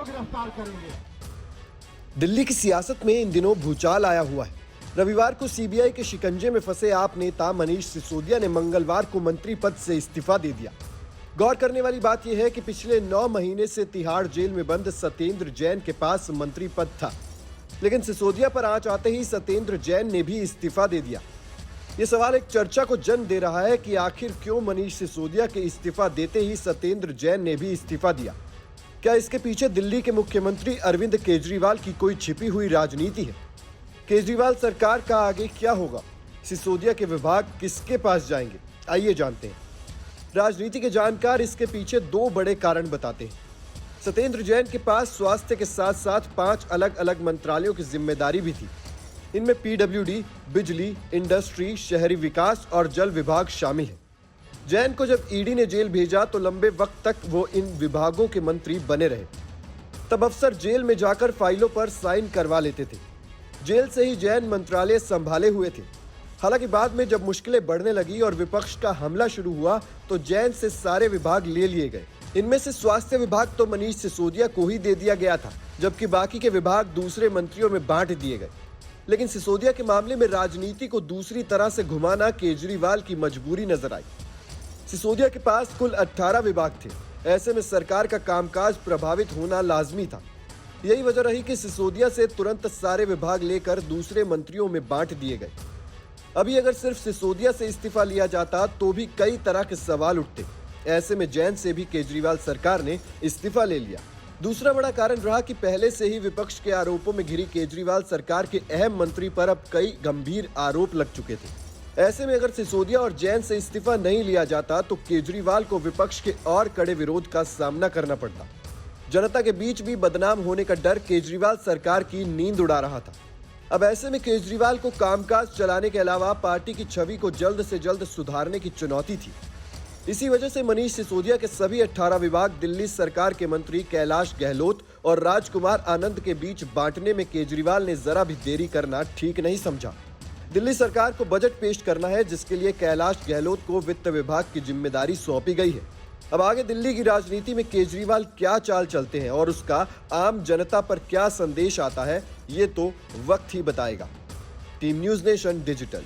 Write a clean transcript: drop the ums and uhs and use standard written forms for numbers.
को गिरफ्तार करेंगे। दिल्ली की सियासत में इन दिनों भूचाल आया हुआ है। रविवार को सीबीआई के शिकंजे में फंसे आप नेता मनीष सिसोदिया ने मंगलवार को मंत्री पद से इस्तीफा दे दिया। गौर करने वाली बात यह है कि पिछले 9 महीने से तिहाड़ जेल में बंद सत्येंद्र जैन के पास मंत्री पद था, लेकिन सिसोदिया पर आंच आते ही सत्येंद्र जैन ने भी इस्तीफा दे दिया। ये सवाल एक चर्चा को जन्म दे रहा है कि आखिर क्यों मनीष सिसोदिया के इस्तीफा देते ही सत्येंद्र जैन ने भी इस्तीफा दिया। क्या इसके पीछे दिल्ली के मुख्यमंत्री अरविंद केजरीवाल की कोई छिपी हुई राजनीति है? केजरीवाल सरकार का आगे क्या होगा? सिसोदिया के विभाग किसके पास जाएंगे? आइए जानते हैं। राजनीति के जानकार इसके पीछे 2 बड़े कारण बताते हैं। सत्येंद्र जैन के पास स्वास्थ्य के साथ साथ 5 अलग अलग मंत्रालयों की जिम्मेदारी भी थी। इनमें पीडब्ल्यूडी, बिजली, इंडस्ट्री, शहरी विकास और जल विभाग शामिल है। जैन को जब ईडी ने जेल भेजा तो लंबे वक्त तक वो इन विभागों के मंत्री बने रहे। तब अफसर जेल में जाकर फाइलों पर साइन करवा लेते थे। जेल से ही जैन मंत्रालय संभाले हुए थे। हालांकि बाद में जब मुश्किलें बढ़ने लगी और विपक्ष का हमला शुरू हुआ तो जैन से सारे विभाग ले लिए गए। इनमें से स्वास्थ्य विभाग तो मनीष सिसोदिया को ही दे दिया गया था, जबकि बाकी के विभाग दूसरे मंत्रियों में बांट दिए गए। लेकिन सिसोदिया के मामले में राजनीति को दूसरी तरह से घुमाना केजरीवाल की मजबूरी नजर आई। सिसोदिया के पास कुल 18 विभाग थे। ऐसे में सरकार का कामकाज प्रभावित होना लाजमी था। यही वजह रही कि सिसोदिया से तुरंत सारे विभाग लेकर दूसरे मंत्रियों में बांट दिए गए। अभी अगर सिर्फ सिसोदिया से इस्तीफा लिया जाता तो भी कई तरह के सवाल उठते। ऐसे में जैन से भी केजरीवाल सरकार ने इस्तीफा ले लिया। दूसरा बड़ा कारण रहा कि पहले से ही विपक्ष के आरोपों में घिरी केजरीवाल सरकार के अहम मंत्री पर अब कई गंभीर आरोप लग चुके थे। ऐसे में अगर सिसोदिया और जैन से इस्तीफा नहीं लिया जाता तो केजरीवाल को विपक्ष के और कड़े विरोध का सामना करना पड़ता। जनता के बीच भी बदनाम होने का डर केजरीवाल सरकार की नींद उड़ा रहा था। अब ऐसे में केजरीवाल को कामकाज चलाने के अलावा पार्टी की छवि को जल्द से जल्द सुधारने की चुनौती थी। इसी वजह से मनीष सिसोदिया के सभी 18 विभाग दिल्ली सरकार के मंत्री कैलाश गहलोत और राजकुमार आनंद के बीच बांटने में केजरीवाल ने जरा भी देरी करना ठीक नहीं समझा। दिल्ली सरकार को बजट पेश करना है, जिसके लिए कैलाश गहलोत को वित्त विभाग की जिम्मेदारी सौंपी गई है। अब आगे दिल्ली की राजनीति में केजरीवाल क्या चाल चलते हैं और उसका आम जनता पर क्या संदेश आता है, ये तो वक्त ही बताएगा। Team news nation digital.